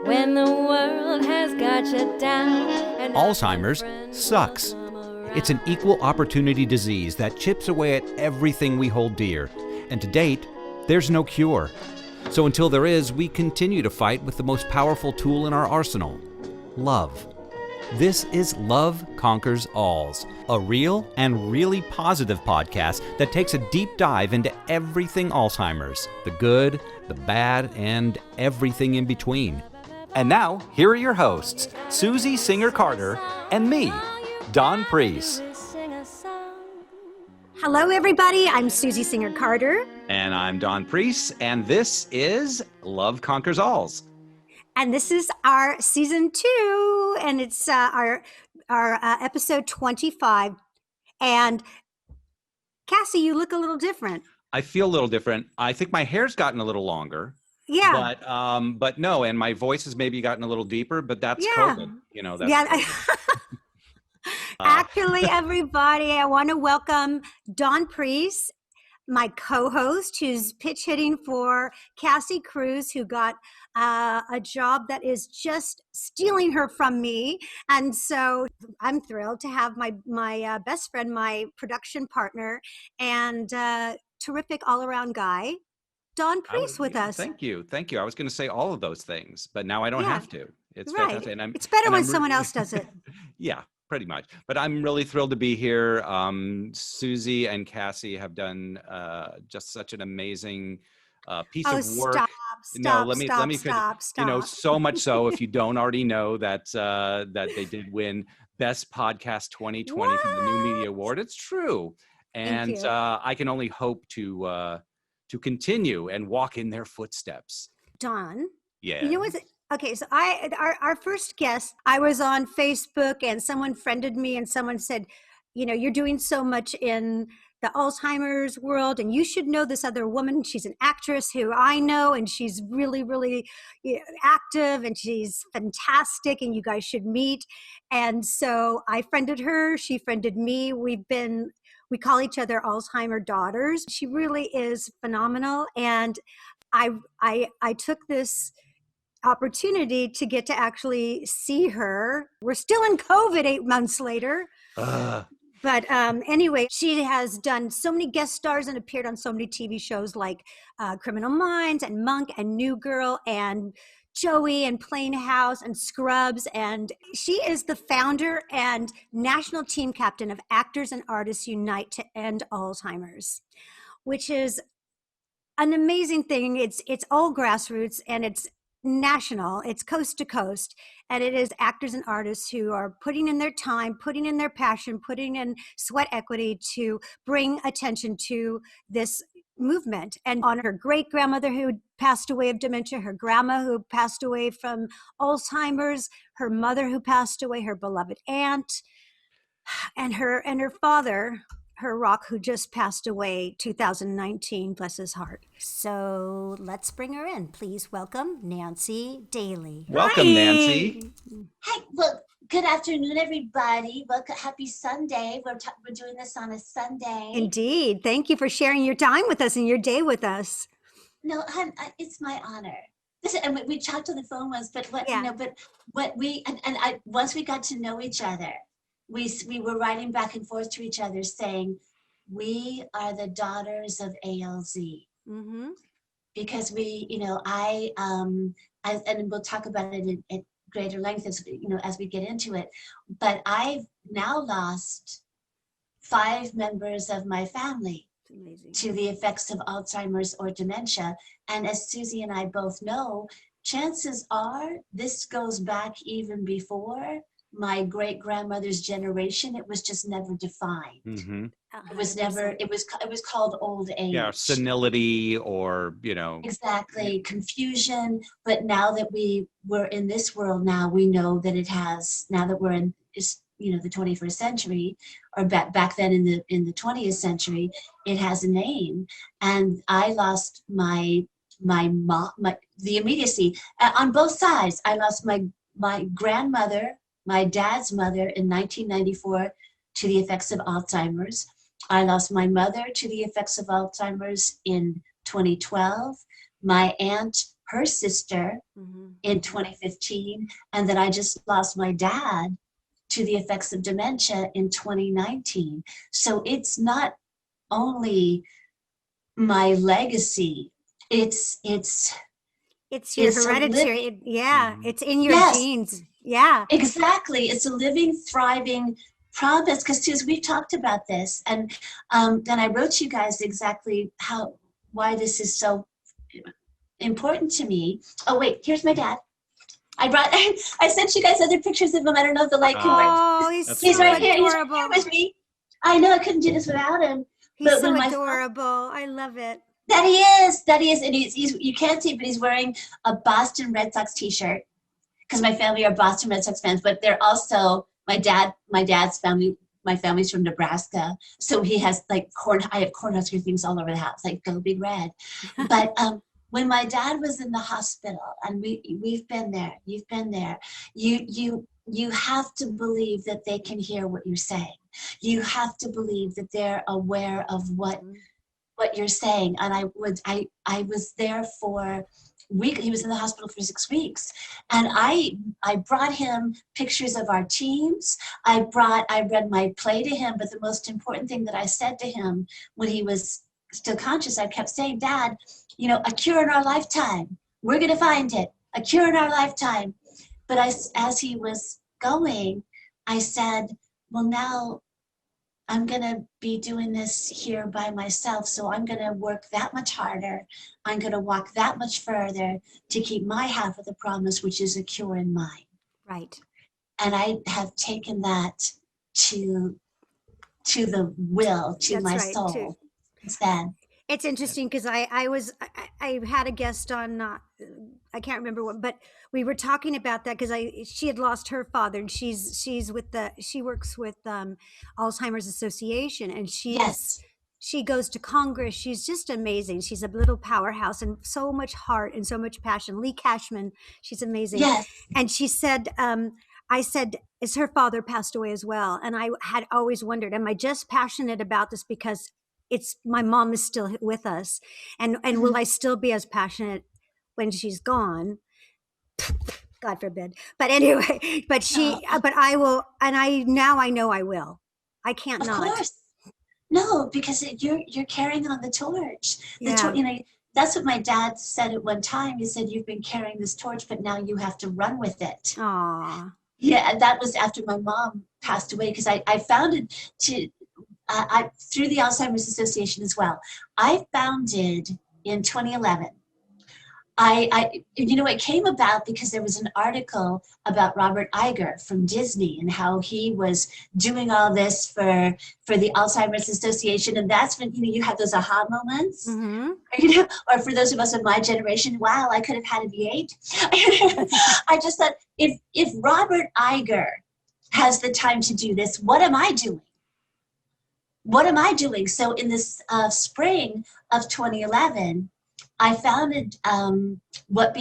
When the world has got you down. And Alzheimer's sucks. It's an equal opportunity disease that chips away at everything we hold dear. And to date, there's no cure. So until there is, we continue to fight with the most powerful tool in our arsenal, love. This is Love Conquers Alls, a real and really positive podcast that takes a deep dive into everything Alzheimer's, the good, the bad, and everything in between. And now, here are your hosts, Susie Singer-Carter and me, Don Priest. Hello, everybody. I'm Susie Singer-Carter. And I'm Don Priest, and this is Love Conquers Alls. And this is our season 2, and it's our episode 25. And Cassie, you look a little different. I feel a little different. I think my hair's gotten a little longer. Yeah. But no, and my voice has maybe gotten a little deeper, but that's COVID. You know, that's Actually, everybody, I want to welcome Don Priest, my co-host, who's pitch hitting for Cassie Cruz, who got a job that is just stealing her from me. And so I'm thrilled to have my best friend, my production partner, and terrific all-around guy, Don Priest, with us. Thank you. I was going to say all of those things, but now I don't have to. It's right. fantastic. And it's better when someone else does it. Yeah, pretty much. But I'm really thrilled to be here. Susie and Cassie have done just such an amazing piece of work. Let me stop. You know, so much so, if you don't already know, that they did win Best Podcast 2020 from the New Media Award. It's true. And I can only hope to continue and walk in their footsteps. Don, yeah. You know what? Okay, so our first guest, I was on Facebook and someone friended me and someone said, you know, you're doing so much in the Alzheimer's world and you should know this other woman. She's an actress who I know and she's really, really active and she's fantastic and you guys should meet. And so I friended her, she friended me. We call each other Alzheimer daughters. She really is phenomenal. And I took this opportunity to get to actually see her. We're still in COVID 8 months later. But anyway, she has done so many guest stars and appeared on so many TV shows like Criminal Minds and Monk and New Girl and Joey and Plain House and Scrubs. And she is the founder and national team captain of Actors and Artists Unite to End Alzheimer's, which is an amazing thing. It's all grassroots and it's national, it's coast to coast, and it is actors and artists who are putting in their time, putting in their passion, putting in sweat equity to bring attention to this movement. And on her great grandmother who passed away of dementia, her grandma who passed away from Alzheimer's, her mother who passed away, her beloved aunt, and her father, her rock, who just passed away 2019, bless his heart. So let's bring her in. Please welcome Nancy Daly. Welcome, Hi. Nancy. Hi, well, good afternoon, everybody. Welcome, happy Sunday. We're doing this on a Sunday. Indeed. Thank you for sharing your time with us and your day with us. No, hon, it's my honor. Listen, and we talked on the phone once, but once we got to know each other, we were writing back and forth to each other saying, we are the daughters of ALZ. Mm-hmm. Because and we'll talk about it at greater length as we get into it. But I've now lost 5 members of my family to the effects of Alzheimer's or dementia. And as Susie and I both know, chances are this goes back even before my great grandmother's generation. It was just never defined. Mm-hmm. It was never, it was called old age. Yeah, senility or, Exactly, confusion. But now that we're in this world now, we know that it has, now that we're in the 21st century, or back then in the 20th century, it has a name. And I lost my mom, the immediacy on both sides. I lost my grandmother, my dad's mother, in 1994 to the effects of Alzheimer's. I lost my mother to the effects of Alzheimer's in 2012. My aunt, her sister in 2015, and then I just lost my dad to the effects of dementia in 2019. So it's not only my legacy, it's your it's a hereditary. Yeah, it's in your yes, genes. Yeah. exactly. It's a living, thriving promise. Because Suze, we've talked about this, and then I wrote you guys exactly why this is so important to me. Oh wait, here's my dad. I sent you guys other pictures of him. I don't know if the light can work. Oh, he's That's so He's right here. He's right adorable. here with me. I know I couldn't do this without him. He's But so when my adorable. I love it. that he is, and he's you can't see, but he's wearing a Boston Red Sox t-shirt because my family are Boston Red Sox fans, but they're also my dad's family. My family's from Nebraska, so he has like I have Cornhusker things all over the house, like Go Big Red. But when my dad was in the hospital, and we've been there, you've been there, you have to believe that they can hear what you're saying. You have to believe that they're aware of what you're saying. And I was there for week. He was in the hospital for 6 weeks, and I brought him pictures of our teams. I read my play to him, but the most important thing that I said to him when he was still conscious, I kept saying, Dad, a cure in our lifetime. We're going to find it. A cure in our lifetime. But as he was going, I said, well, now I'm going to be doing this here by myself. So I'm going to work that much harder. I'm going to walk that much further to keep my half of the promise, which is a cure in mind. Right. And I have taken that to the will, to That's my right, soul. too. Since then. It's interesting because I had a guest on, I can't remember what, but we were talking about that because she had lost her father, and she works with Alzheimer's Association, and Yes. she goes to Congress. She's just amazing. She's a little powerhouse and so much heart and so much passion. Lee Cashman, she's amazing. Yes. And she said, I said, is her father passed away as well? And I had always wondered, am I just passionate about this because my mom is still with us, and will I still be as passionate when she's gone? God forbid. But anyway, but I will, and I know I will. I can't Of not. course. No, because you're carrying on the torch. Yeah. That's what my dad said at one time. He said, you've been carrying this torch, but now you have to run with it. Aw. Yeah, and that was after my mom passed away, because I founded through the Alzheimer's Association as well. I founded in 2011. It came about because there was an article about Robert Iger from Disney and how he was doing all this for the Alzheimer's Association, and that's when you have those aha moments. Mm-hmm. Or for those of us of my generation, wow, I could have had a V8. I just thought, if Robert Iger has the time to do this, what am I doing? What am I doing? So in this spring of 2011, I founded what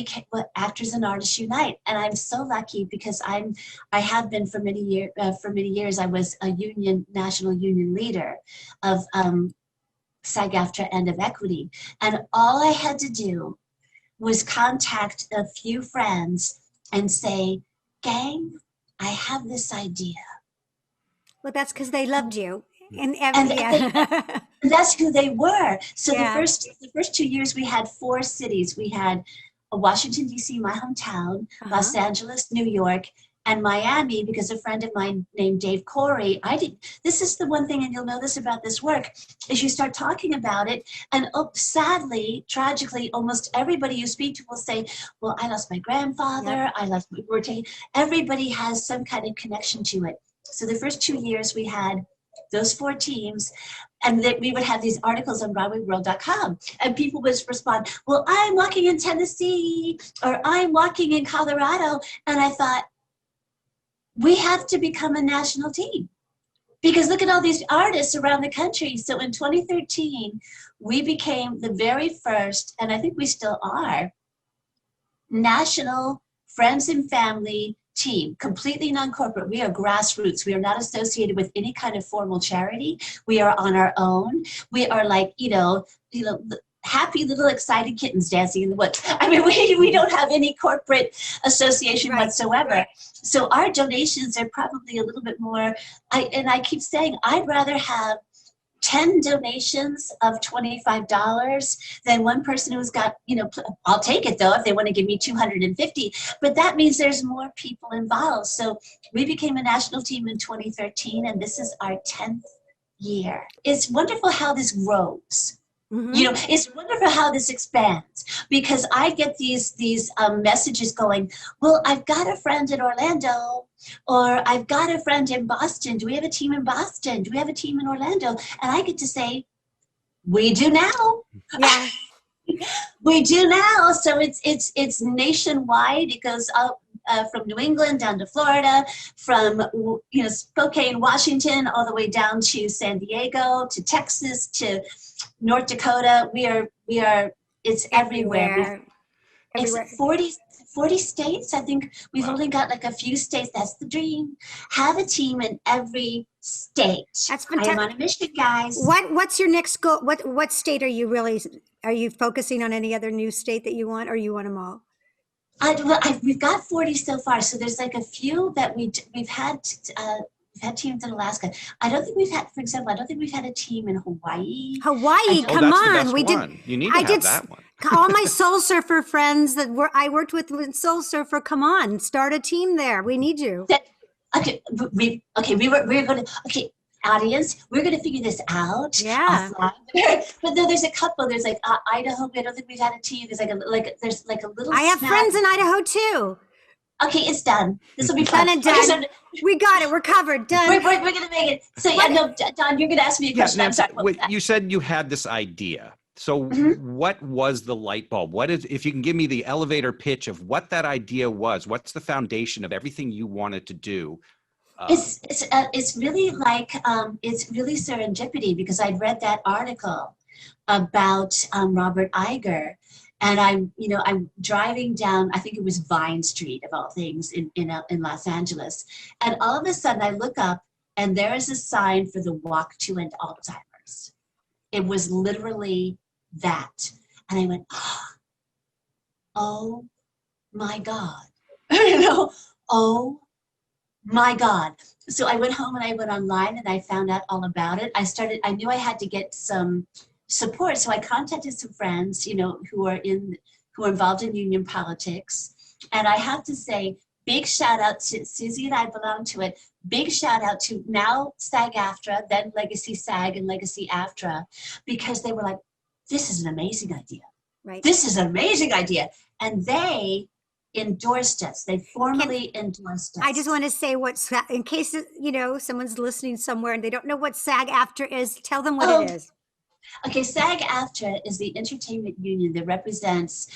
Actors and Artists Unite, and I'm so lucky because I have been for many years. I was a national union leader of SAG-AFTRA and of Equity, and all I had to do was contact a few friends and say, "Gang, I have this idea." Well, that's because they loved you, and that's who they were. So Yeah. the first 2 years we had 4 cities. We had Washington, D.C., my hometown, Los Angeles, New York, and Miami, because a friend of mine named Dave Corey, this is the one thing, and you'll know this about this work, is you start talking about it, and sadly, tragically, almost everybody you speak to will say, well, I lost my grandfather, everybody has some kind of connection to it. So the first 2 years we had those 4 teams, and that we would have these articles on BroadwayWorld.com, and people would respond, well, I'm walking in Tennessee, or I'm walking in Colorado, and I thought, we have to become a national team, because look at all these artists around the country. So in 2013, we became the very first, and I think we still are, national friends and family team, completely non-corporate. We are grassroots. We are not associated with any kind of formal charity. We are on our own. We are like, happy little excited kittens dancing in the woods. I mean, we don't have any corporate association whatsoever. Right. So our donations are probably a little bit more, I keep saying, I'd rather have 10 donations of $25 than one person who's got, I'll take it though if they want to give me 250, but that means there's more people involved. So we became a national team in 2013, and this is our 10th year. It's wonderful how this grows. Mm-hmm. It's wonderful how this expands, because I get these messages going, well, I've got a friend in Orlando, or I've got a friend in Boston. Do we have a team in Boston? Do we have a team in Orlando? And I get to say, we do now. Yeah. We do now. So it's nationwide. It goes up from New England down to Florida, from Spokane, Washington, all the way down to San Diego, to Texas, to North Dakota. We are. It's everywhere. It's 40 states. I think we've only got like a few states. That's the dream. Have a team in every state. That's fantastic. I am on a mission, guys. What's your next goal? What state are you focusing on? Any other new state that you want, or you want them all? We've got 40 so far. So there's like a few that we've had. We've had teams in Alaska. I don't think we've had a team in Hawaii. Come on. You need to have that one. All my Soul Surfer friends I worked with Soul Surfer, come on, start a team there. We need you. Audience, we're going to figure this out. Yeah. But then there's a couple. There's like Idaho. I don't think we've had a team. There's like a little. I have friends in Idaho too. Okay, it's done. This will be fun. Done and done. We got it. We're covered. Done. We're going to make it. So, Don, you're going to ask me a question. I'm sorry. You said you had this idea. So what was the light bulb? If you can give me the elevator pitch of what that idea was, what's the foundation of everything you wanted to do? It's really like, it's really serendipity, because I'd read that article about Robert Iger. And I'm driving down, I think it was Vine Street of all things in Los Angeles. And all of a sudden I look up and there is a sign for the Walk to End Alzheimer's. It was literally that. And I went, oh my God. Oh my God. So I went home and I went online and I found out all about it. I knew I had to get some support. So I contacted some friends, who are involved in union politics. And I have to say, big shout out to Susie, and I belong to it. Big shout out to now SAG-AFTRA, then Legacy SAG and Legacy AFTRA, because they were like, this is an amazing idea. Right. This is an amazing idea. And they endorsed us. They formally endorsed us. I just want to say in case, someone's listening somewhere and they don't know what SAG-AFTRA is, tell them what it is. Okay, SAG-AFTRA is the entertainment union that represents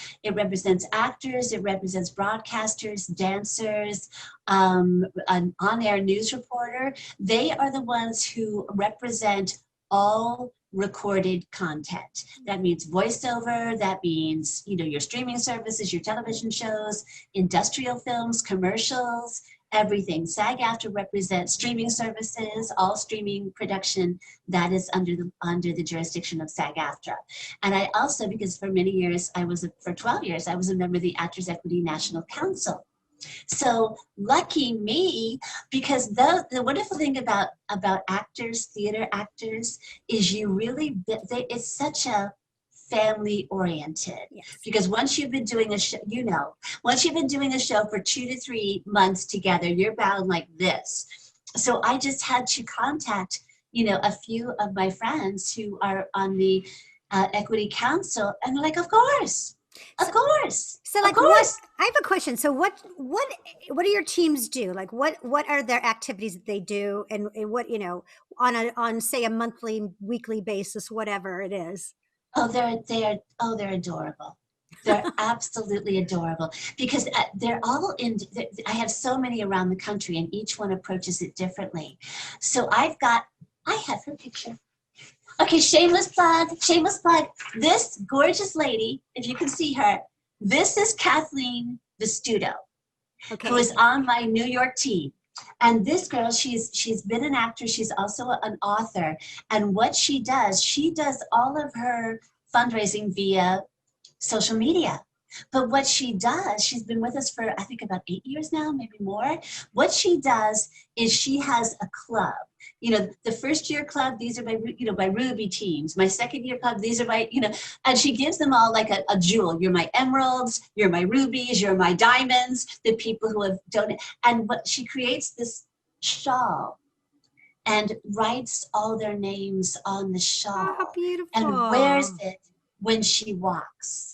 actors, it represents broadcasters, dancers, an on-air news reporter. They are the ones who represent all recorded content. That means voiceover, that means, your streaming services, your television shows, industrial films, commercials, everything. SAG-AFTRA represents streaming services, all streaming production that is under the jurisdiction of SAG-AFTRA. And I also, because for 12 years, I was a member of the Actors Equity National Council. So lucky me, because the wonderful thing about actors, theater actors, is it's such a family oriented. Yes. Because once you've been doing a show, once you've been doing a show for 2 to 3 months together, you're bound like this. So I just had to contact, a few of my friends who are on the Equity Council, and they're like, of course. So like, I have a question. So what do your teams do? Like what are their activities that they do, and what, on say a monthly, weekly basis, whatever it is? Oh, they're adorable. They're absolutely adorable, because they're all I have so many around the country, and each one approaches it differently. So I have her picture. Okay, shameless plug. This gorgeous lady, if you can see her, this is Kathleen Vestudo, who is on my New York team. And this girl, she's been an actor. She's also an author. And what she does all of her fundraising via social media. But what she does, she's been with us for, I think, about 8 years now, maybe more. What she does is she has a club. You know, the first year club, these are my, my Ruby teams. My second year club, these are my, and she gives them all like a jewel. You're my emeralds, you're my rubies, you're my diamonds, the people who have donated. And what she creates this shawl and writes all their names on the shawl. Oh, how beautiful. And wears it when she walks.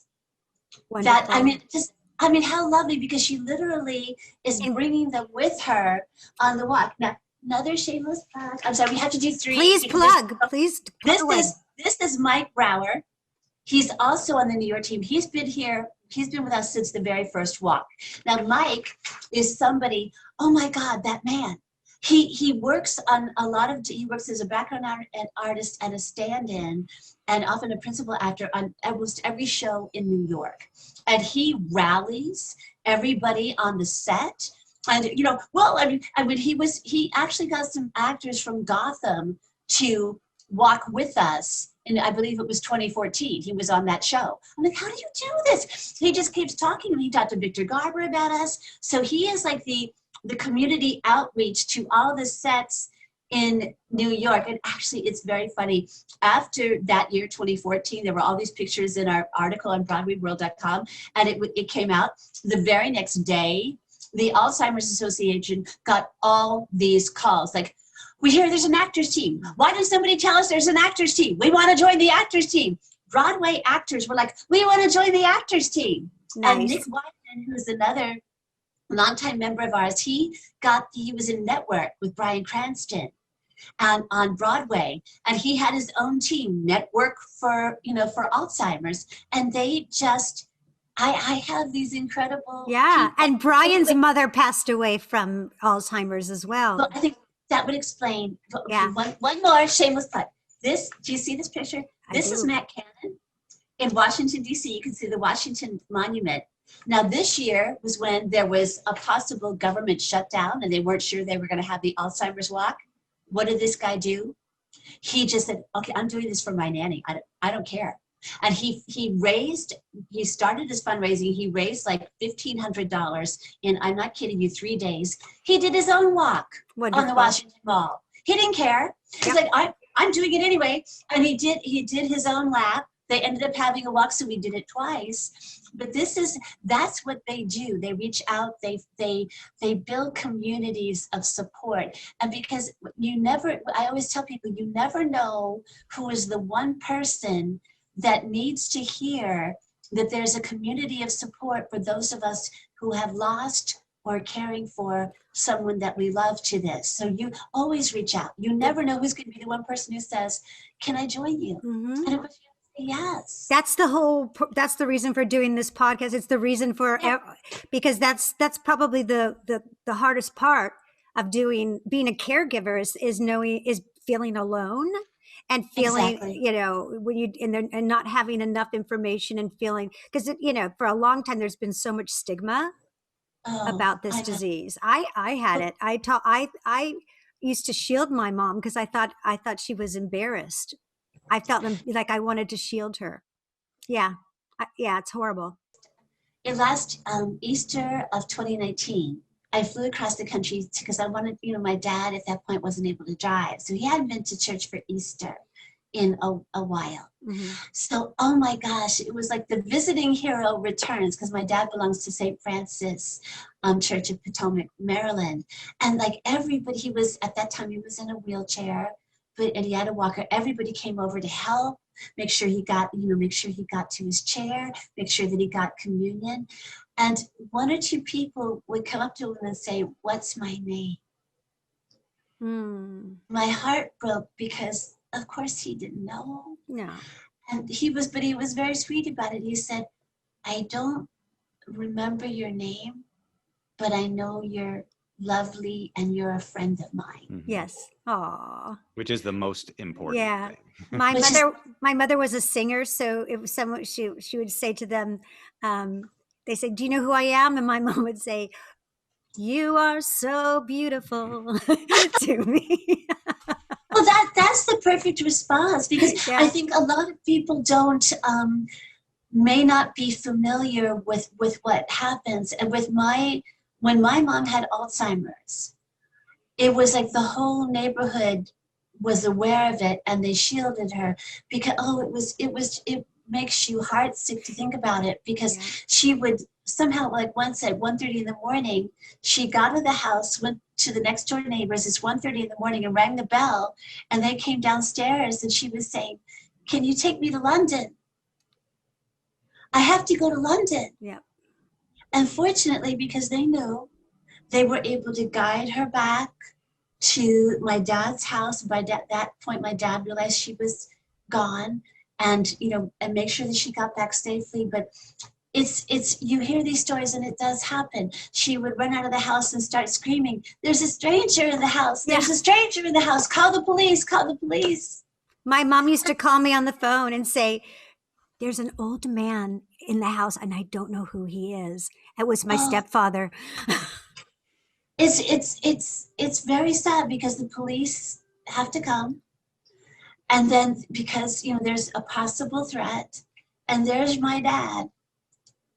Wonderful. That, how lovely, because she literally is bringing them with her on the walk. Now, another shameless plug. I'm sorry, we have to do 3. Please plug. Please. This is Mike Brower. He's also on the New York team. He's been here. He's been with us since the very first walk. Now, Mike is somebody, oh my God, that man. He works on he works as a background artist and a stand-in and often a principal actor on almost every show in New York. And he rallies everybody on the set. And, he actually got some actors from Gotham to walk with us. And I believe it was 2014. He was on that show. I'm like, how do you do this? He just keeps talking. He talked to Victor Garber about us. So he is like the community outreach to all the sets in New York. And actually, it's very funny. After that year, 2014, there were all these pictures in our article on BroadwayWorld.com, and it came out. The very next day, the Alzheimer's Association got all these calls, like, we hear there's an actors team. Why didn't somebody tell us there's an actors team? We want to join the actors team. Broadway actors were like, we want to join the actors team. Nice. And Nick Wyman, who's another longtime member of ours, he was in Network with Bryan Cranston and on Broadway, and he had his own team, Network for Alzheimer's, and they just, I have these incredible people. And Brian's mother passed away from Alzheimer's as well. Well, I think that would explain. One more shameless plug. Do you see this picture? This is Matt Cannon in Washington, D.C. You can see the Washington Monument. Now, this year was when there was a possible government shutdown and they weren't sure they were going to have the Alzheimer's walk. What did this guy do? He just said, okay, I'm doing this for my nanny. I don't care. And he started his fundraising. He raised like $1,500 in, I'm not kidding you, 3 days. He did his own walk on the Washington Mall. He didn't care. He's like, I'm doing it anyway. And he did his own lap. They ended up having a walk, so we did it twice. But that's what they do. They reach out, they build communities of support. And because I always tell people, you never know who is the one person that needs to hear that there's a community of support for those of us who have lost or caring for someone that we love to this. So you always reach out. You never know who's going to be the one person who says, can I join you? Mm-hmm. And of course, yes. That's the reason for doing this podcast. It's the reason for, because that's probably the hardest part of being a caregiver is feeling alone and feeling, when and not having enough information and feeling, because, for a long time, there's been so much stigma about this disease. I had it. I used to shield my mom because I thought she was embarrassed. I felt like I wanted to shield her. Yeah, it's horrible. Last Easter of 2019, I flew across the country because I wanted, my dad at that point wasn't able to drive. So he hadn't been to church for Easter in a while. Mm-hmm. So, oh my gosh, it was like the visiting hero returns, because my dad belongs to St. Francis Church of Potomac, Maryland. And like everybody, at that time, he was in a wheelchair, and he had a walker. Everybody came over to help, make sure he got to his chair, make sure that he got communion. And one or two people would come up to him and say, "What's my name?" My heart broke because, of course, he didn't know. No. And he was very sweet about it. He said, "I don't remember your name, but I know you're lovely and you're a friend of mine." Mm-hmm. Yes. Aww. Which is the most important thing. My mother was a singer, so it was someone she would say to them, they say, "Do you know who I am?" And my mom would say, "You are so beautiful," to me. Well, that's the perfect response, because Yeah. I think a lot of people don't may not be familiar with what happens. And when my mom had Alzheimer's, it was like the whole neighborhood was aware of it, and they shielded her because it makes you heartsick to think about it, because she would somehow, like once at 1:30 in the morning, she got out of the house, went to the next door neighbors. It's 1:30 in the morning, and rang the bell, and they came downstairs, and she was saying, "Can you take me to London? I have to go to London." Yeah. And fortunately, because they knew, they were able to guide her back to my dad's house. By that point, my dad realized she was gone, and and make sure that she got back safely. But it's you hear these stories, and it does happen. She would run out of the house and start screaming, "There's a stranger in the house! There's a stranger in the house! Call the police! Call the police!" My mom used to call me on the phone and say, "There's an old man in the house and I don't know who he is." It was my stepfather. It's very sad, because the police have to come, and then because there's a possible threat, and there's my dad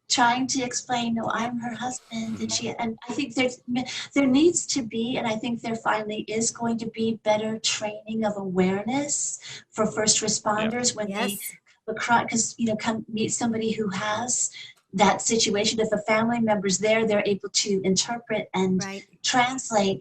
trying to explain, "No, I'm her husband," and I think there needs to be, and I think there finally is going to be, better training of awareness for first responders when they come meet somebody who has that situation. If a family member's there, they're able to interpret and translate.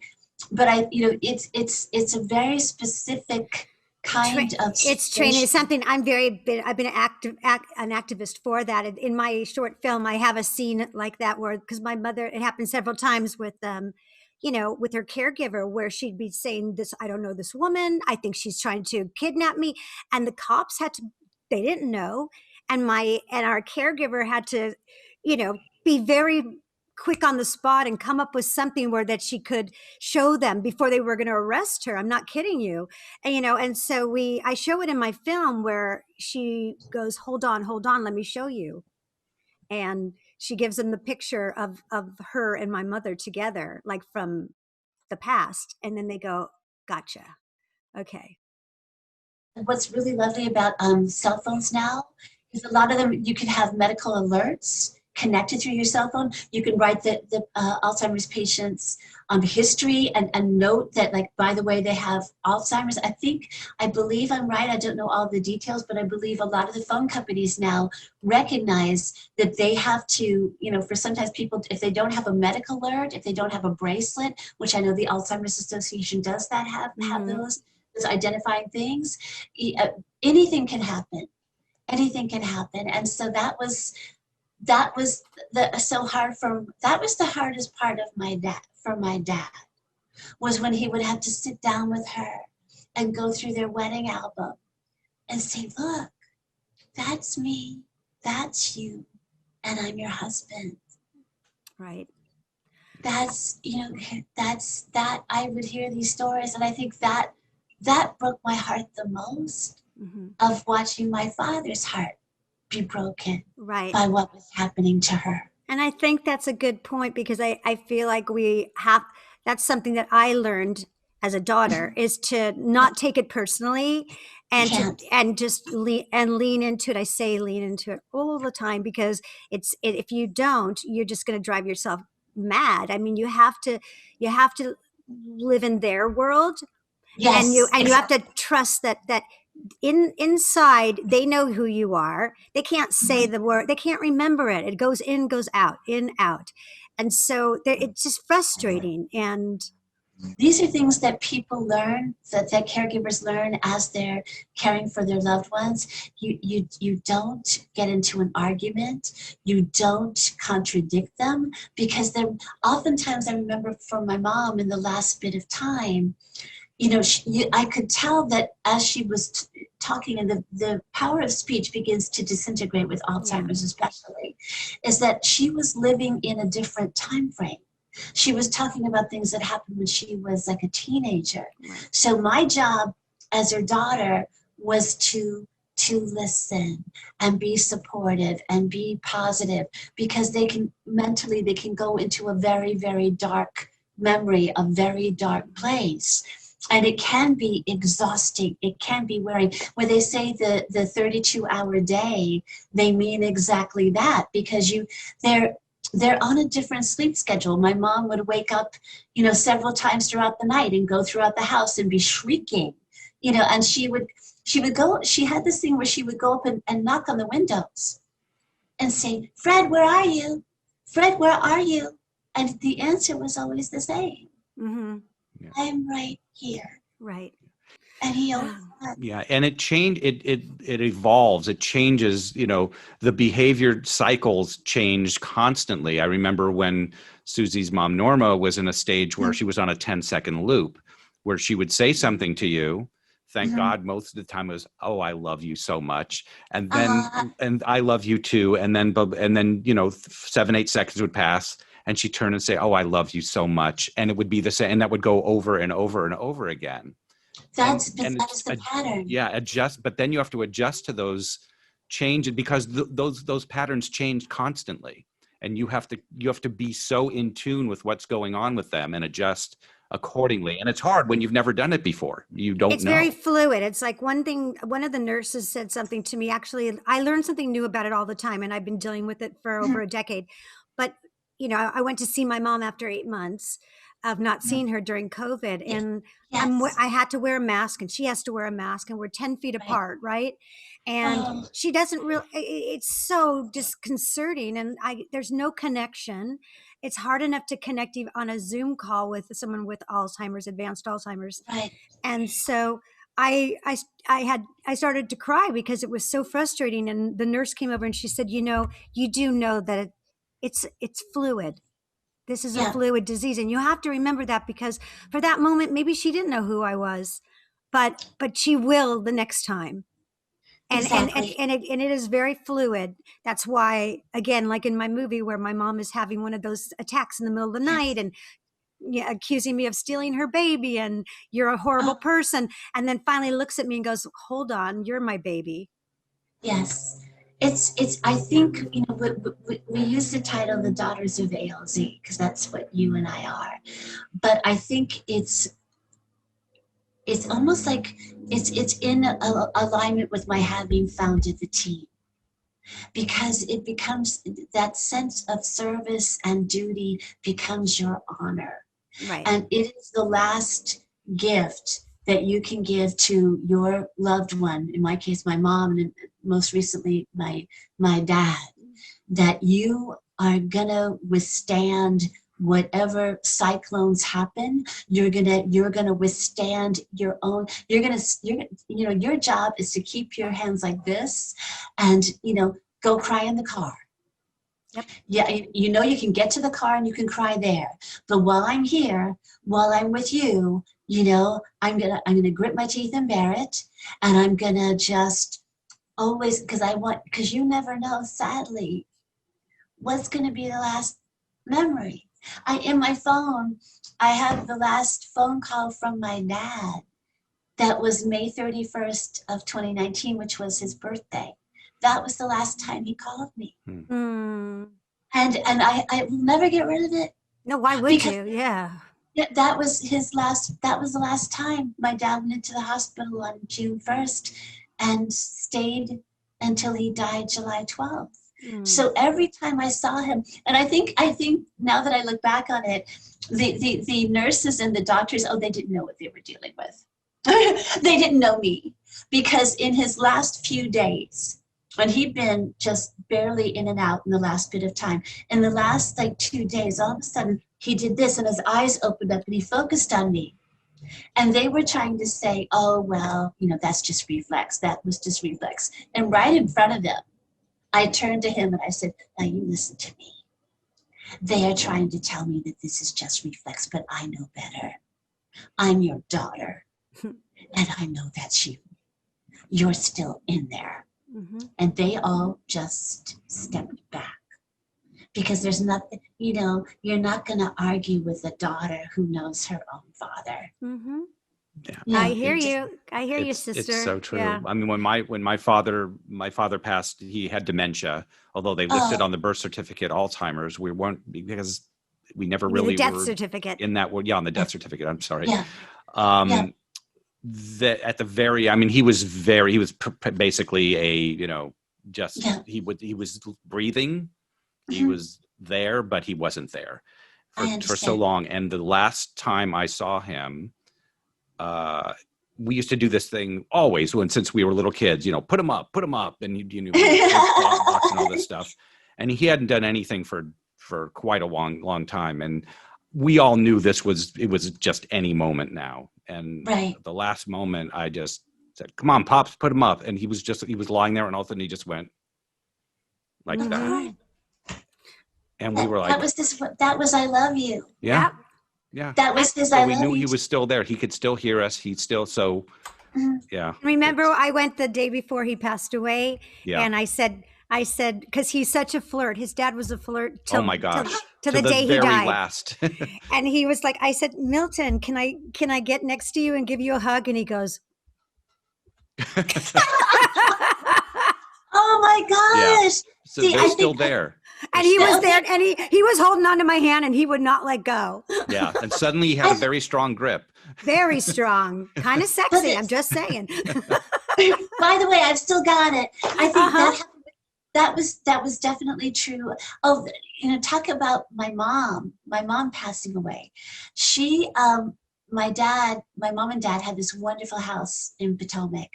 But it's a very specific kind of it's training. It's something I've been an activist for that. In my short film, I have a scene like that where, because my mother, it happened several times with with her caregiver, where she'd be saying this, "I don't know this woman. I think she's trying to kidnap me." And the cops they didn't know. And our caregiver had to, be very quick on the spot and come up with something that she could show them before they were going to arrest her. I'm not kidding you. And, and so I show it in my film where she goes, hold on, let me show you. And she gives them the picture of her and my mother together, like from the past. And then they go, gotcha. Okay. What's really lovely about cell phones now is a lot of them, you can have medical alerts connected through your cell phone. You can write the Alzheimer's patient's history and note that, like, by the way, they have Alzheimer's. I believe I'm right. I don't know all the details, but I believe a lot of the phone companies now recognize that they have to, for sometimes people, if they don't have a medical alert, if they don't have a bracelet, which I know the Alzheimer's Association does have those identifying things, anything can happen. Anything can happen. And so that was the hardest part of my dad was when he would have to sit down with her and go through their wedding album and say, "Look, that's me, that's you, and I'm your husband." Right. That's that I would hear these stories, and I think that broke my heart the most, of watching my father's heart be broken by what was happening to her. And I think that's a good point, because I feel like that's something that I learned as a daughter, is to not take it personally and just lean into it. I say lean into it all the time, because if you don't, you're just going to drive yourself mad. I mean, you have to live in their world. Yes, and you have to trust that inside they know who you are. They can't say the word, they can't remember it. It goes in, goes out, in, out. And so it's just frustrating. And these are things that people learn, that caregivers learn as they're caring for their loved ones. You don't get into an argument. You don't contradict them, because then oftentimes, I remember from my mom in the last bit of time, I could tell that as she was talking, and the power of speech begins to disintegrate with Alzheimer's especially, is that she was living in a different time frame. She was talking about things that happened when she was like a teenager. So my job as her daughter was to listen and be supportive and be positive, because they can go into a very, very dark memory, a very dark place. And it can be exhausting. It can be wearing. When they say the 32-hour day, they mean exactly that, because they're on a different sleep schedule. My mom would wake up, several times throughout the night and go throughout the house and be shrieking, and she would go, she had this thing where she would go up and knock on the windows and say, "Fred, where are you? Fred, where are you?" And the answer was always the same. Mm-hmm. Yeah. "I'm right here." Right. And he always said, Yeah, and it evolves, it changes, the behavior cycles change constantly. I remember when Susie's mom Norma was in a stage where she was on a 10-second loop, where she would say something to you. Thank God most of the time it was, "Oh, I love you so much," and then and "I love you too," and then 7-8 seconds would pass and she'd turn and say, "Oh, I love you so much," and it would be the same, and that would go over and over and over again. that's the pattern. Yeah, adjust, but then you have to adjust to those changes, because those patterns change constantly, and you have to be so in tune with what's going on with them and adjust accordingly. And it's hard when you've never done it before. You don't It's know. very fluid. It's like one of the nurses said something to me. Actually, I learn something new about it all the time, and I've been dealing with it for over a decade. But, I went to see my mom after 8 months of not seeing her during COVID, and Yes. I had to wear a mask, and she has to wear a mask, and we're 10 feet apart, right? And Oh, she doesn't really, it's so disconcerting, and there's no connection. It's hard enough to connect even on a Zoom call with someone with Alzheimer's, advanced Alzheimer's. right. And so I started to cry because it was so frustrating. And the nurse came over and she said, you do know that it's fluid. This is a Yeah. fluid disease. And you have to remember that, because for that moment, maybe she didn't know who I was, but she will the next time. Exactly. And it is very fluid. That's why, again, like in my movie where my mom is having one of those attacks in the middle of the night and accusing me of stealing her baby, and you're a horrible person, and then finally looks at me and goes, "Hold on, you're my baby." Yes. It's I think, we use the title The Daughters of ALZ because that's what you and I are. But I think it's almost like it's in alignment with my having founded the team, because it becomes that sense of service and duty becomes your honor. Right. And it is the last gift that you can give to your loved one, in my case, my mom, and most recently, my dad, that you are gonna withstand whatever cyclones happen. You're gonna withstand your own. Your job is to keep your hands like this, and go cry in the car. Yep. Yeah, you can get to the car and you can cry there. But while I'm here, while I'm with you, I'm gonna grit my teeth and bear it, and I'm gonna just always, because you never know, sadly, what's gonna be the last memory. In my phone, I have the last phone call from my dad. That was May 31st of 2019, which was his birthday. That was the last time he called me. Mm. And I will never get rid of it. No, why would Because- you? Yeah. That was the last time my dad went into the hospital on June 1st and stayed until he died July 12th. Mm. So every time I saw him, and I think now that I look back on it, the nurses and the doctors, they didn't know what they were dealing with. They didn't know me, because in his last few days, and he'd been just barely in and out in the last bit of time, in the last 2 days, all of a sudden he did this and his eyes opened up and he focused on me. And they were trying to say, "Oh, well, that's just reflex. That was just reflex." And right in front of them, I turned to him and I said, "Now you listen to me. They are trying to tell me that this is just reflex, but I know better. I'm your daughter. And I know that's you. You're still in there." Mm-hmm. And they all just stepped back, because there's nothing, you're not going to argue with a daughter who knows her own father. Mm-hmm. Yeah. I hear you, sister. It's so true. Yeah. I mean, when my father passed, he had dementia, although they listed on the birth certificate Alzheimer's. We weren't, because we never You mean really the death were certificate. in that word. Yeah, on the death certificate. I'm sorry. Yeah. Yeah. That at the very, I mean, he was basically a, you know, just, Yeah. he was breathing, he Mhm. was there, but he wasn't there I for so understand. long. And the last time I saw him, we used to do this thing always since we were little kids, you know, put him up, and you know, box and all this stuff. And he hadn't done anything for quite a long time. And we all knew it was just any moment now. And Right. the last moment, I just said, "Come on, Pops, put him up." And he was lying there, and all of a sudden he just went like Oh, that. God. And we were like, That was I love you. yeah, yeah. That was his So I we love knew you. he was still there. He could still hear us. He's still, so Mhm. yeah. Remember, I went the day before he passed away, Yeah. and I said, because he's such a flirt. His dad was a flirt Oh my gosh. till To the day he very died. last. And he was like, I said, Milton, can I get next to you and give you a hug? And he goes, Oh my gosh. So See, they're I still think there. and he was Okay. there, and he was holding onto my hand, and he would not let go. Yeah. And suddenly he had a very strong grip. Very strong, kind of sexy. I'm just saying. by the way, I've still got it. I think Uh-huh. that was definitely true. Oh, you know, talk about my mom passing away. She, my mom and dad had this wonderful house in Potomac.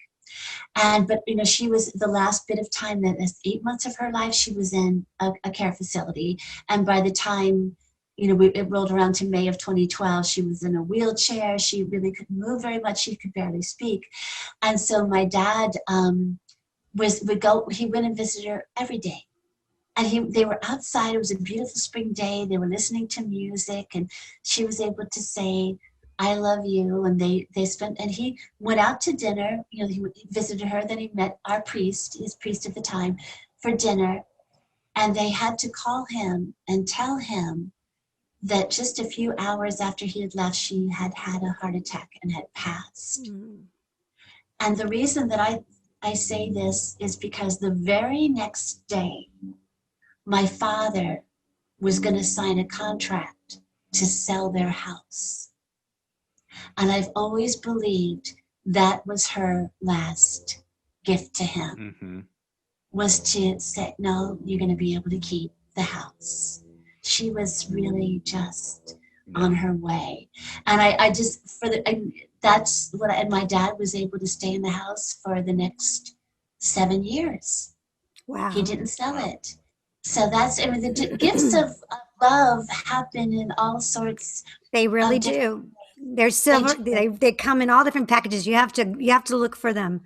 But you know, she was the last bit of time, that 8 months of her life, she was in a care facility. And by the time, you know, it rolled around to May of 2012, she was in a wheelchair. She really couldn't move very much. She could barely speak. And so my dad he went and visited her every day. And they were outside. It was a beautiful spring day. They were listening to music, and she was able to say, "I love you." And they spent, and he went out to dinner. You know, he visited her. Then he met his priest at the time, for dinner. And they had to call him and tell him that just a few hours after he had left, she had had a heart attack and had passed. And the reason that I say this is because the very next day, my father was going to sign a contract to sell their house. And I've always believed that was her last gift to him, was to say, no, you're going to be able to keep the house. She was really just on her way. And that's what, and my dad was able to stay in the house for the next 7 years. Wow. He didn't sell it. So the gifts of love happen in all sorts. They really do. They're silver. They come in all different packages. You have to look for them.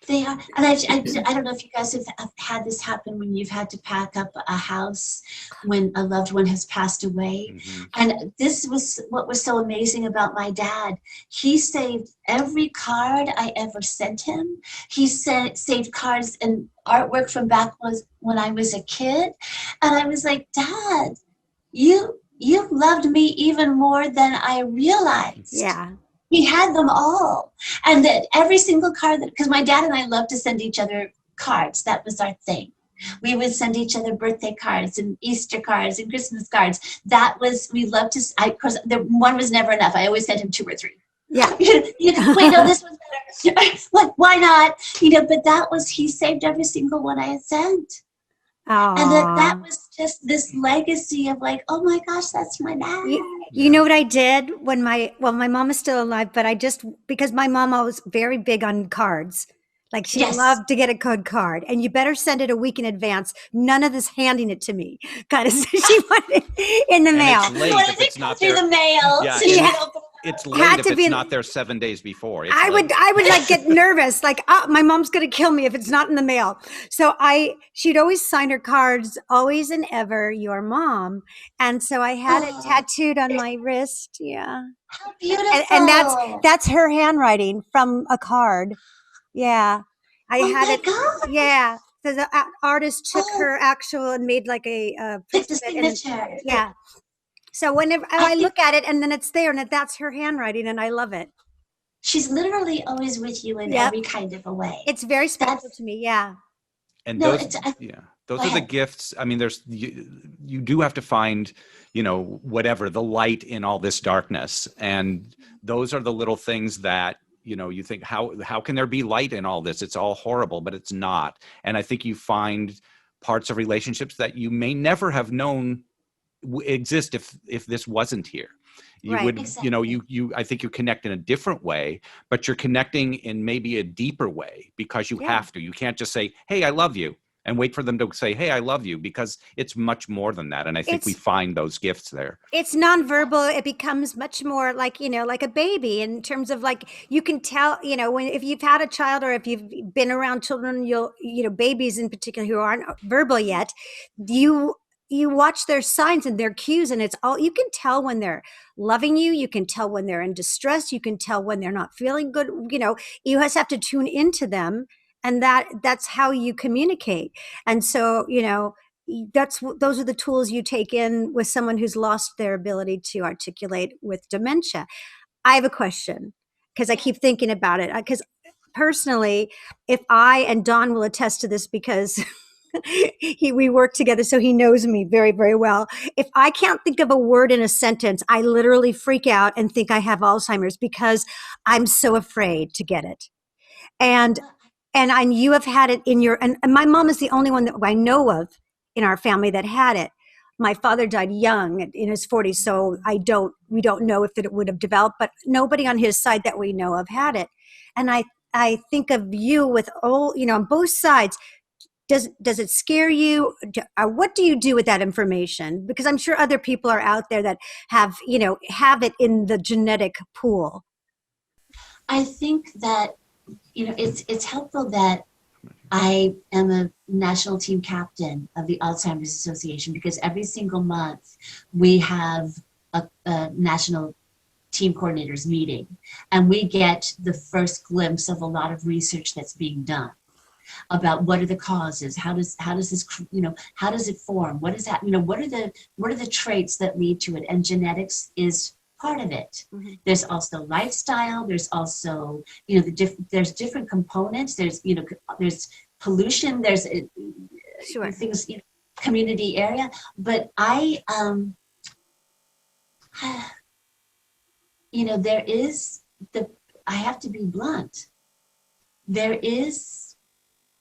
They are, and I don't know if you guys have had this happen when you've had to pack up a house when a loved one has passed away. And this was what was so amazing about my dad. He saved every card I ever sent him. He saved cards and artwork from back when I was a kid. And I was like, Dad, you loved me even more than I realized. Yeah. He had them all. And that every single card, because my dad and I love to send each other cards. That was our thing. We would send each other birthday cards and Easter cards and Christmas cards. We loved to, of course, one was never enough. I always sent him 2 or 3. Yeah. Wait, no, this one's better. Like, why not? But he saved every single one I had sent. Aww. And that was just this legacy of like, oh my gosh, that's my dad. You know what I did when my mom is still alive, but because my mom was very big on cards. Like she loved to get a code card, and you better send it a week in advance. None of this handing it to me. Kind of, she wanted it in the mail. It's late if it's not there. Through the mail. Yeah, So it's late if it's not there 7 days before. I would like get nervous, like, oh, my mom's gonna kill me if it's not in the mail. So she'd always sign her cards, always and ever, your mom. And so I had it tattooed on my wrist. Yeah. How beautiful. And that's her handwriting from a card. Yeah. I had it. God. Yeah. So the artist took her actual and made like a Like the signature. Yeah. So whenever I look at it, and then it's there, and that's her handwriting, and I love it. She's literally always with you in every kind of a way. It's very special to me. Yeah. And Those Go are the ahead. gifts. I mean, you do have to find, whatever, the light in all this darkness. And those are the little things that, you think, how can there be light in all this? It's all horrible, but it's not. And I think you find parts of relationships that you may never have known exist if this wasn't here. You Right. would, Exactly. I think you connect in a different way, but you're connecting in maybe a deeper way because you Yeah. have to. You can't just say, hey, I love you, and wait for them to say, hey, I love you, because it's much more than that. And I think we It's find those gifts there. it's nonverbal. It becomes much more like, like a baby, in terms of, like, you can tell, when, if you've had a child, or if you've been around children, babies in particular who aren't verbal yet, you you watch their signs and their cues, and it's all, you can tell when they're loving you. You can tell when they're in distress. You can tell when they're not feeling good. You just have to tune into them, and that's how you communicate. And so, those are the tools you take in with someone who's lost their ability to articulate with dementia. I have a question, because I keep thinking about it, because personally, if I, and Don will attest to this, because we work together, so he knows me very, very well. If I can't think of a word in a sentence, I literally freak out and think I have Alzheimer's, because I'm so afraid to get it. And Well, you have had it in your, and my mom is the only one that I know of in our family that had it. My father died young, in his 40s, so we don't know if it would have developed, but nobody on his side that we know of had it. And I think of you with all, on both sides. Does it scare you? What do you do with that information? Because I'm sure other people are out there that have it in the genetic pool. I think that, it's helpful that I am a national team captain of the Alzheimer's Association, because every single month we have a national team coordinators meeting, and we get the first glimpse of a lot of research that's being done about what are the causes, how does this, how does it form, what is that, what are the traits that lead to it, and genetics is part of it. Mm-hmm. There's also lifestyle, there's also, there's different components, there's pollution, there's Sure. things, community area. But I there is I have to be blunt, there is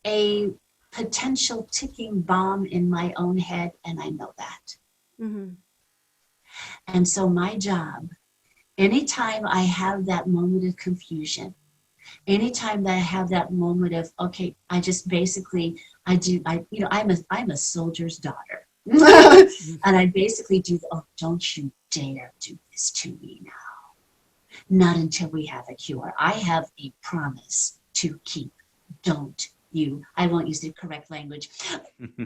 a potential ticking bomb in my own head, and I know that. Mm-hmm. And so my job, anytime I have that moment of confusion, anytime that I have that moment of, okay, I just basically, I'm a soldier's daughter. And I basically do, oh, don't you dare do this to me now. Not until we have a cure. I have a promise to keep. Don't you, I won't use the correct language,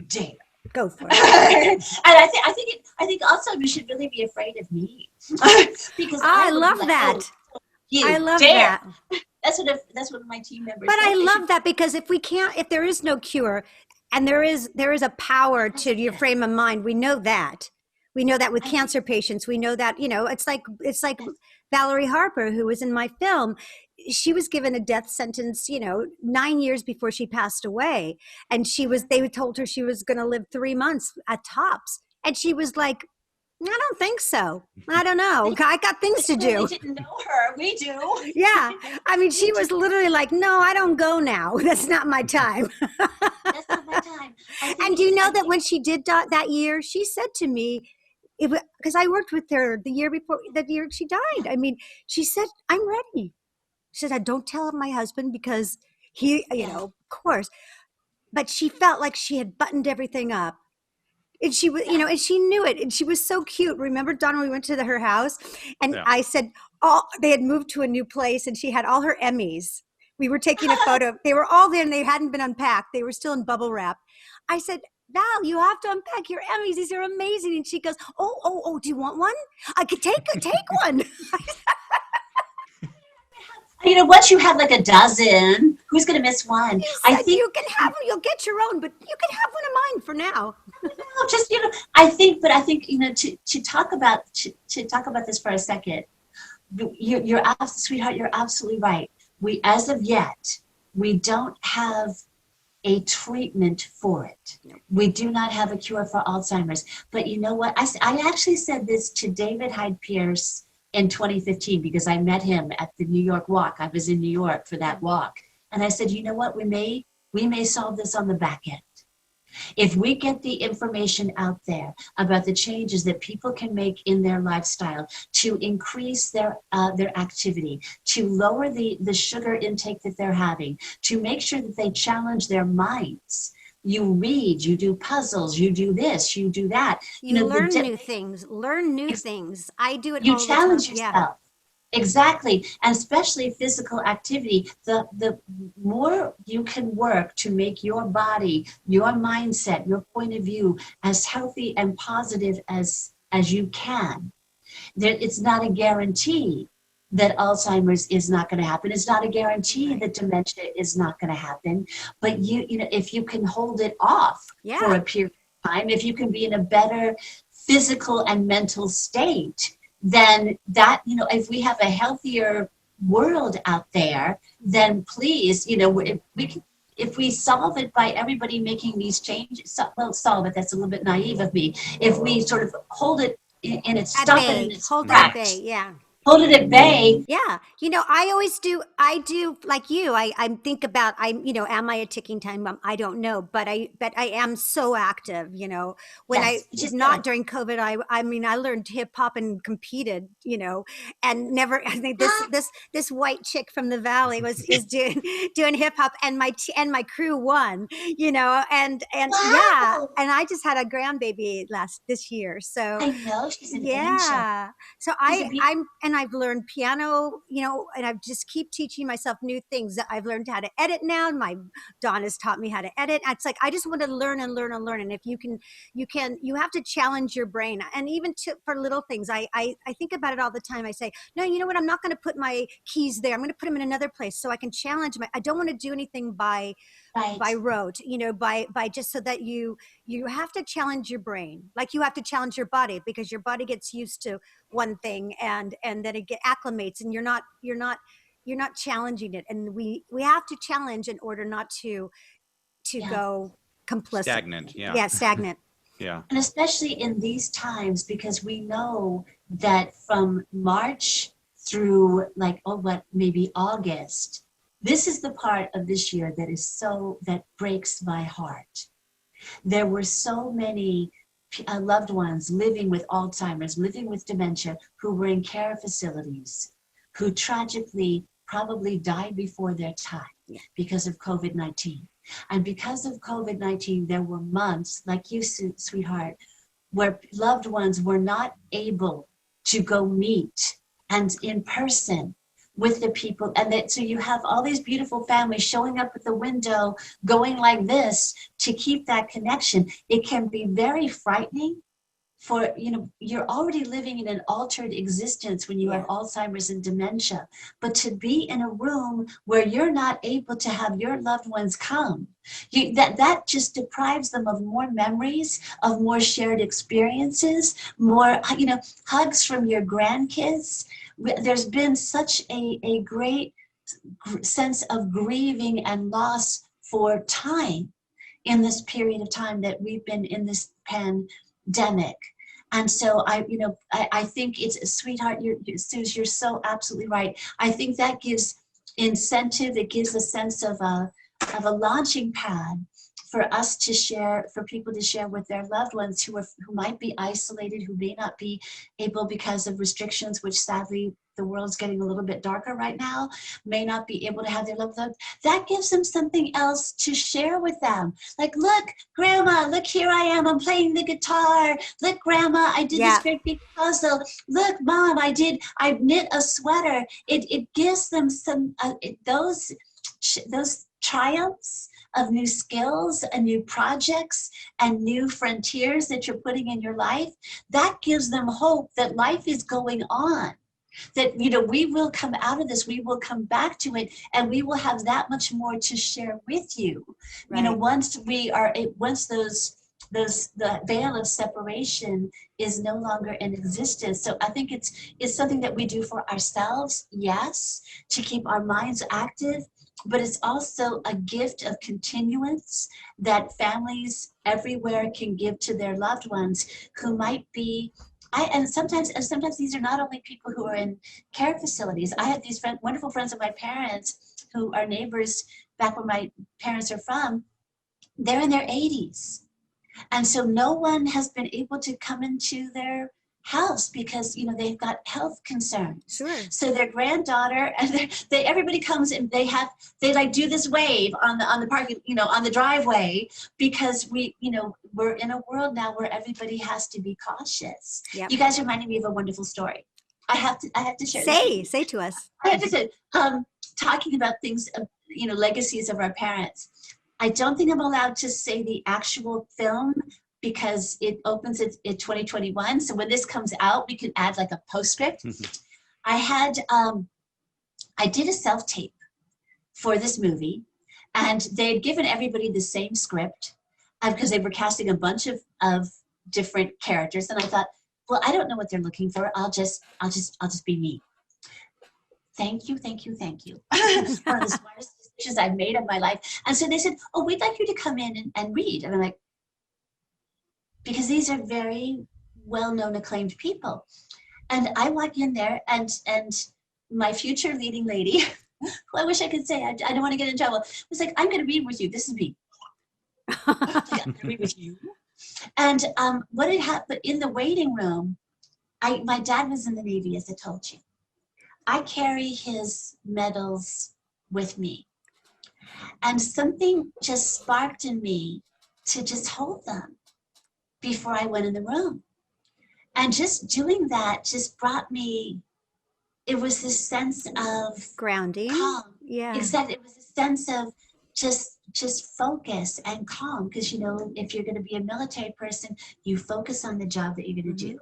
dare. Go for it. And I think also you should really be afraid of me. Because I would love be like, that. oh, you I love dare. that. That's what my team members But say. I They love should- that, because if there is no cure, and there is a power to your frame of mind, we know that. We know that with cancer patients. We know that, it's like Valerie Harper, who was in my film. She was given a death sentence, 9 years before she passed away. And they told her she was going to live 3 months at tops. And she was like, I don't think so. I don't know. I got things to They do. didn't know her. We do. Yeah. I mean, she was literally like, no, I don't go now. That's not my time. That's not my time. And do you know that when she did that year, she said to me, because I worked with her the year before, the year she died. I mean, she said, I'm ready. She said, I don't tell my husband, because he, of course. But she felt like she had buttoned everything up. And she was, and she knew it. And she was so cute. Remember, Donna, we went to her house, and I said, they had moved to a new place, and she had all her Emmys. We were taking a photo. They were all there, and they hadn't been unpacked. They were still in bubble wrap. I said, Val, you have to unpack your Emmys. These are amazing. And she goes, oh, do you want one? I could take one. Once you have like a dozen, who's going to miss one? I think you can have them. You'll get your own, but you can have one of mine for now. I think to talk about this for a second, sweetheart, you're absolutely right. As of yet, we don't have a treatment for it. We do not have a cure for Alzheimer's. But you know what? I actually said this to David Hyde Pierce in 2015 because I met him at the New York walk. I was in New York for that walk. And I said, you know what? We may solve this on the back end. If we get the information out there about the changes that people can make in their lifestyle to increase their activity, to lower the sugar intake that they're having, to make sure that they challenge their minds. You read, you do puzzles, you do this, you do that. You learn new things. Learn new things. I do it you all the time. challenge yourself. Exactly. And especially physical activity. The more you can work to make your body, your mindset, your point of view as healthy and positive as you can. It's not a guarantee that Alzheimer's is not going to happen. It's not a guarantee that dementia is not going to happen. But you know, if you can hold it off for a period of time, if you can be in a better physical and mental state, then that, you know, if we have a healthier world out there, then please, you know, if we solve it by everybody making these changes, well, solve it, that's a little bit naive of me. If we sort of hold it in its stop it in its tracks, hold it at bay. Yeah. You know, I do like you. I think about, you know, am I a ticking time bomb? I don't know, but I am so active, you know, when not during COVID, I mean, I learned hip hop and competed, you know, and never, I think this white chick from the Valley is doing hip hop, and my crew won, you know, and yeah. And I just had a grandbaby this year. So I know, she's an angel. So I've learned piano, you know, and I just keep teaching myself new things. I've learned how to edit now. My Donna's taught me how to edit. It's like, I just want to learn and learn and learn. And if you have to challenge your brain. And even for little things, I think about it all the time. I say, no, you know what? I'm not going to put my keys there. I'm going to put them in another place so I can challenge I don't want to do anything by rote, you know, by just so that you have to challenge your brain, like you have to challenge your body, because your body gets used to one thing and then it acclimates, and you're not challenging it. And we have to challenge in order not to go complicit. Stagnant. Stagnant. Yeah. And especially in these times, because we know that from March through maybe August, this is the part of this year that breaks my heart. There were so many loved ones living with Alzheimer's, living with dementia, who were in care facilities, who tragically probably died before their time because of COVID-19. And because of COVID-19, there were months, like you, sweetheart, where loved ones were not able to go meet and in person with the people. And so you have all these beautiful families showing up at the window, going like this to keep that connection. It can be very frightening for, you know, you're already living in an altered existence when you have Alzheimer's and dementia. But to be in a room where you're not able to have your loved ones come, that just deprives them of more memories, of more shared experiences, more, you know, hugs from your grandkids. There's been such a great sense of grieving and loss for time in this period of time that we've been in this pandemic. And so I think it's, sweetheart, Suze, you're so absolutely right. I think that gives incentive. It gives a sense of a launching pad for us to share, for people to share with their loved ones who might be isolated, who may not be able, because of restrictions, which sadly the world's getting a little bit darker right now, may not be able to have their loved ones. That gives them something else to share with them. Like, look, Grandma, look, here I am, I'm playing the guitar. Look, Grandma, I did this great big puzzle. Look, Mom, I knit a sweater. It gives them some, those triumphs of new skills and new projects and new frontiers that you're putting in your life. That gives them hope that life is going on. That, you know, we will come out of this, we will come back to it, and we will have that much more to share with you. Right. You know, once the veil of separation is no longer in existence. So I think it's something that we do for ourselves, yes, to keep our minds active, but it's also a gift of continuance that families everywhere can give to their loved ones who might be. And sometimes these are not only people who are in care facilities. I have these wonderful friends of my parents who are neighbors back where my parents are from. They're in their 80s. And so no one has been able to come into their house because, you know, they've got health concerns. Sure. So their granddaughter and everybody comes and they like do this wave on the parking, you know, on the driveway, because we're in a world now where everybody has to be cautious. Yep. You guys reminded me of a wonderful story. I have to share. Say to us. I have to say, talking about things, you know, legacies of our parents. I don't think I'm allowed to say the actual film because it opens in 2021. So when this comes out, we can add like a postscript. I did a self-tape for this movie, and they had given everybody the same script because they were casting a bunch of different characters. And I thought, well, I don't know what they're looking for. I'll just be me. Thank you. One of the smartest decisions I've made of my life. And so they said, oh, we'd like you to come in and read. And I'm like, because these are very well-known, acclaimed people. And I walk in there and my future leading lady, who I wish I could say, I don't want to get in trouble, was like, I'm going to read with you. This is me. I'm going to read with you. And what had happened in the waiting room, my dad was in the Navy, as I told you. I carry his medals with me. And something just sparked in me to just hold them before I went in the room. And just doing that just brought me, it was this sense of grounding. Calm. Yeah. Exactly. It was a sense of just focus and calm. Because, you know, if you're going to be a military person, you focus on the job that you're going to do.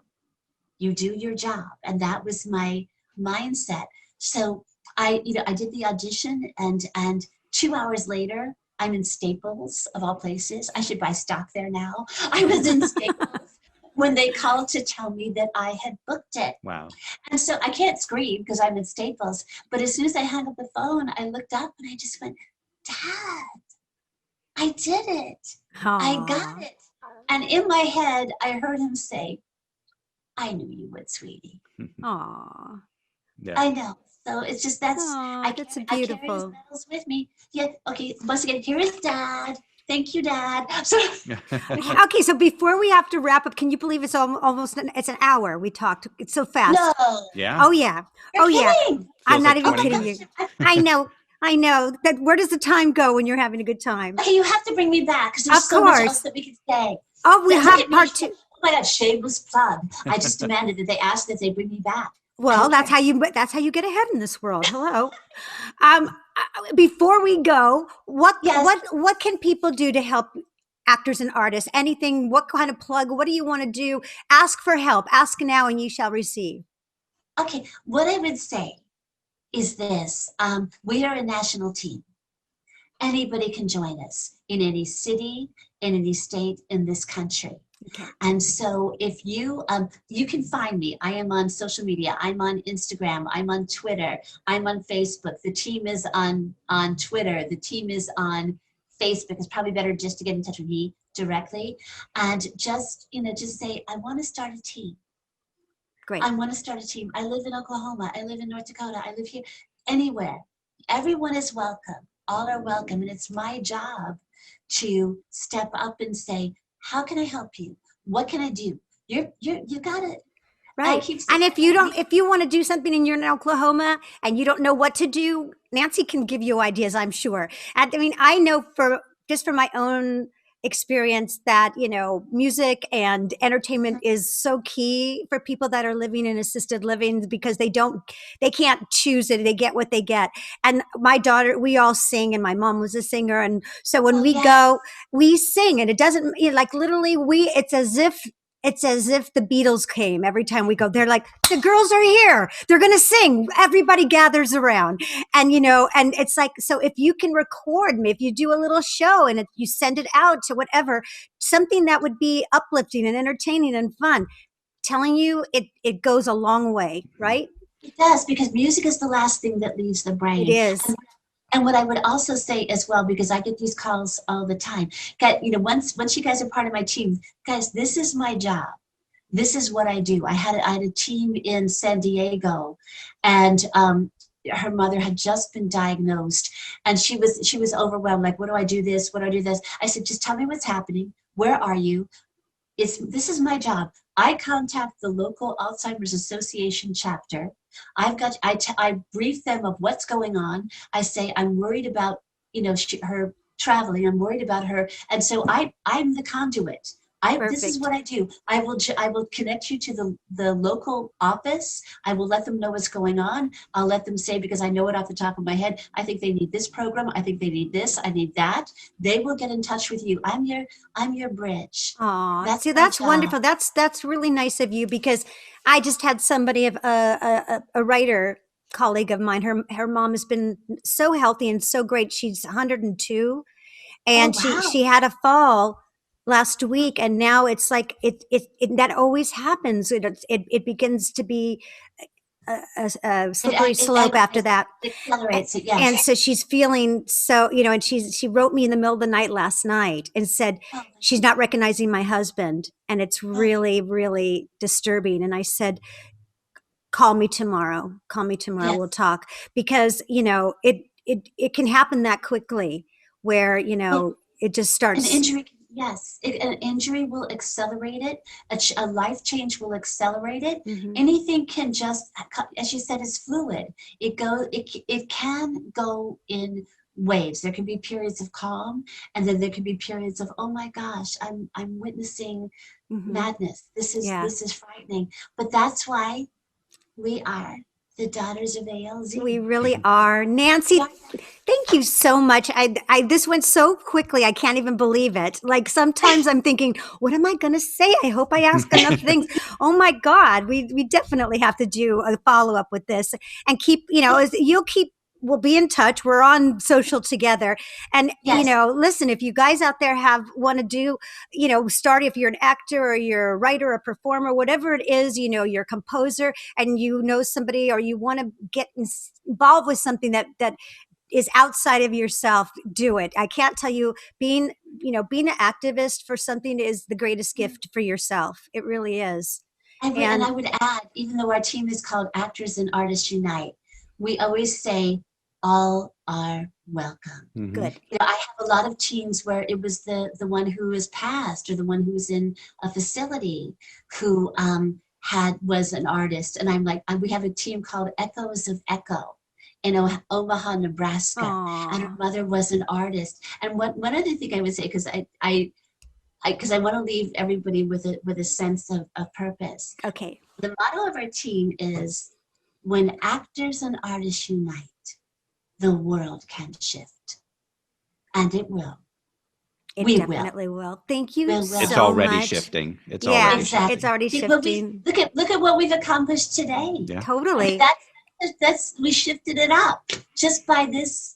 You do your job. And that was my mindset. So I did the audition, and 2 hours later, I'm in Staples of all places. I should buy stock there now. I was in Staples when they called to tell me that I had booked it. Wow. And so I can't scream because I'm in Staples, but as soon as I hung up the phone, I looked up and I just went, Dad, I did it. Aww. I got it. And in my head, I heard him say, I knew you would, sweetie. Aww. Yeah. I know. So it's just That's I carry his beautiful. medals with me. Yeah. Okay. Once again, here is Dad. Thank you, Dad. So, Okay, so before we have to wrap up, can you believe it's almost it's an hour? We talked. It's so fast. no. Yeah. Oh yeah. You're yeah. kidding. I'm not like even 20 kidding you. I know. That where does the time go when you're having a good time? Okay, you have to bring me back because there's Of so much course. else that we could say. Oh, we Look have at me. part 2. Oh my God, shameless plug. I just demanded that they ask that they bring me back. Well, Okay. that's how you get ahead in this world. Hello. Before we go, what can people do to help actors and artists? Anything? What kind of plug? What do you want to do? Ask for help. Ask now, and you shall receive. Okay, what I would say is this. We are a national team. Anybody can join us in any city, in any state, in this country. Okay. And so if you can find me, I am on social media. I'm on Instagram. I'm on Twitter. I'm on Facebook. The team is on Twitter. The team is on Facebook. It's probably better just to get in touch with me directly. And just say, I want to start a team. Great. I want to start a team. I live in Oklahoma. I live in North Dakota. I live here. Anywhere. Everyone is welcome. All are welcome. And it's my job to step up and say, how can I help you? What can I do? You got it. Right. And if you want to do something and you're in Oklahoma and you don't know what to do, Nancy can give you ideas, I'm sure. I mean, I know from my own experience that, music and entertainment is so key for people that are living in assisted living because they can't choose it. They get what they get. And my daughter, we all sing, and my mom was a singer. And so when we go, we sing, and it doesn't literally it's as if the Beatles came every time we go. They're like, the girls are here. They're going to sing. Everybody gathers around. And, and it's like, so if you can record me, if you do a little show and you send it out to whatever, something that would be uplifting and entertaining and fun, telling you it goes a long way, right? It does, because music is the last thing that leaves the brain. It is. And what I would also say as well, because I get these calls all the time, once you guys are part of my team, guys, this is my job. This is what I do. I had a team in San Diego, and her mother had just been diagnosed, and she was overwhelmed. Like, what do I do this? What do I do this? I said, just tell me what's happening. Where are you? This is my job. I contact the local Alzheimer's Association chapter. I brief them of what's going on. I say, I'm worried about, her traveling. I'm worried about her. And so I'm the conduit. This is what I do. I will connect you to the local office. I will let them know what's going on. I'll let them say, because I know it off the top of my head, I think they need this program. I think they need this. I need that. They will get in touch with you. I'm your bridge. Aw, that's wonderful. That's really nice of you, because I just had somebody, a writer colleague of mine. Her mom has been so healthy and so great. She's 102, and she had a fall last week, and now it's like it that always happens. It begins to be a slippery slope after that. It accelerates it, yes. And so she's feeling so, and she wrote me in the middle of the night last night and said she's not recognizing my husband, and it's really, really disturbing. And I said, call me tomorrow. Yes. We'll talk, because it can happen that quickly, where it just starts. An injury. Yes, an injury will accelerate it. A life change will accelerate it. Mm-hmm. Anything can just, as you said, is fluid. It can go in waves. There can be periods of calm, and then there can be periods of, oh my gosh, I'm witnessing madness. This is frightening. But that's why we are the daughters of ALZ. We really are. Nancy, thank you so much. This went so quickly. I can't even believe it. Like, sometimes I'm thinking, what am I going to say? I hope I ask enough things. Oh my God, we definitely have to do a follow-up with this, and keep, we'll be in touch. We're on social together. And, listen, if you guys out there want to do, start, if you're an actor or you're a writer, a performer, whatever it is, you're a composer, and somebody, or you want to get involved with something that is outside of yourself, do it. I can't tell you, being an activist for something is the greatest gift for yourself. It really is. And I would add, even though our team is called Actors and Artists Unite, we always say, all are welcome. Mm-hmm. Good. I have a lot of teams where it was the one who is passed, or the one who's in a facility who was an artist. And I'm like, we have a team called Echoes of Echo in Omaha, Nebraska. Aww. And her mother was an artist. And one other thing I would say, because I want to leave everybody with a sense of purpose. Okay. The motto of our team is, when actors and artists unite, the world can shift. And it will. It definitely will. Thank you so much. It's already shifting. It's already shifting. It's already shifting. Look at what we've accomplished today. Yeah. Totally. We shifted it up just by this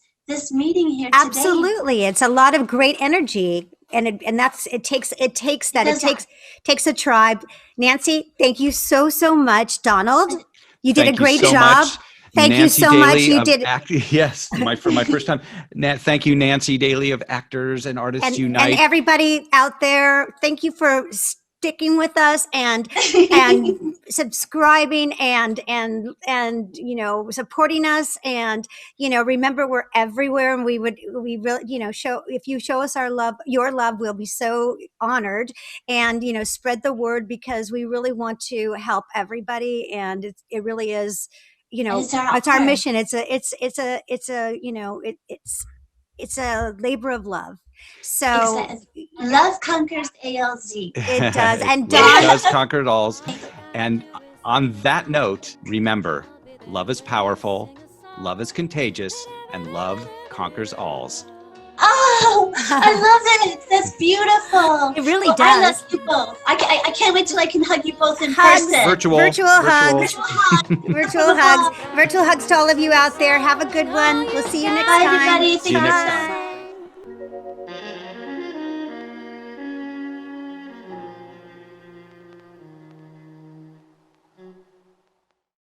meeting here today. Absolutely. It's a lot of great energy. And it takes a tribe. Nancy, thank you so much. Donald, you did a great job. Thank you so much. You did. Yes, for my first time. Thank you, Nancy Daly of Actors and Artists Unite. And everybody out there, thank you for sticking with us and subscribing and supporting us. And remember, we're everywhere, and we really if you show us your love, we'll be so honored. And spread the word, because we really want to help everybody, and it really is. It's our mission. It's a labor of love. So love conquers ALZ. It does. And love does conquer ALZ. And on that note, remember, love is powerful, love is contagious, and love conquers ALZ. Oh, I love it. That's beautiful. It really does. I love you both. I can't wait till I can hug you both in person. Virtual hugs. Virtual hugs to all of you out there. Have a good one. We'll see you next time. Bye, everybody. See you next time.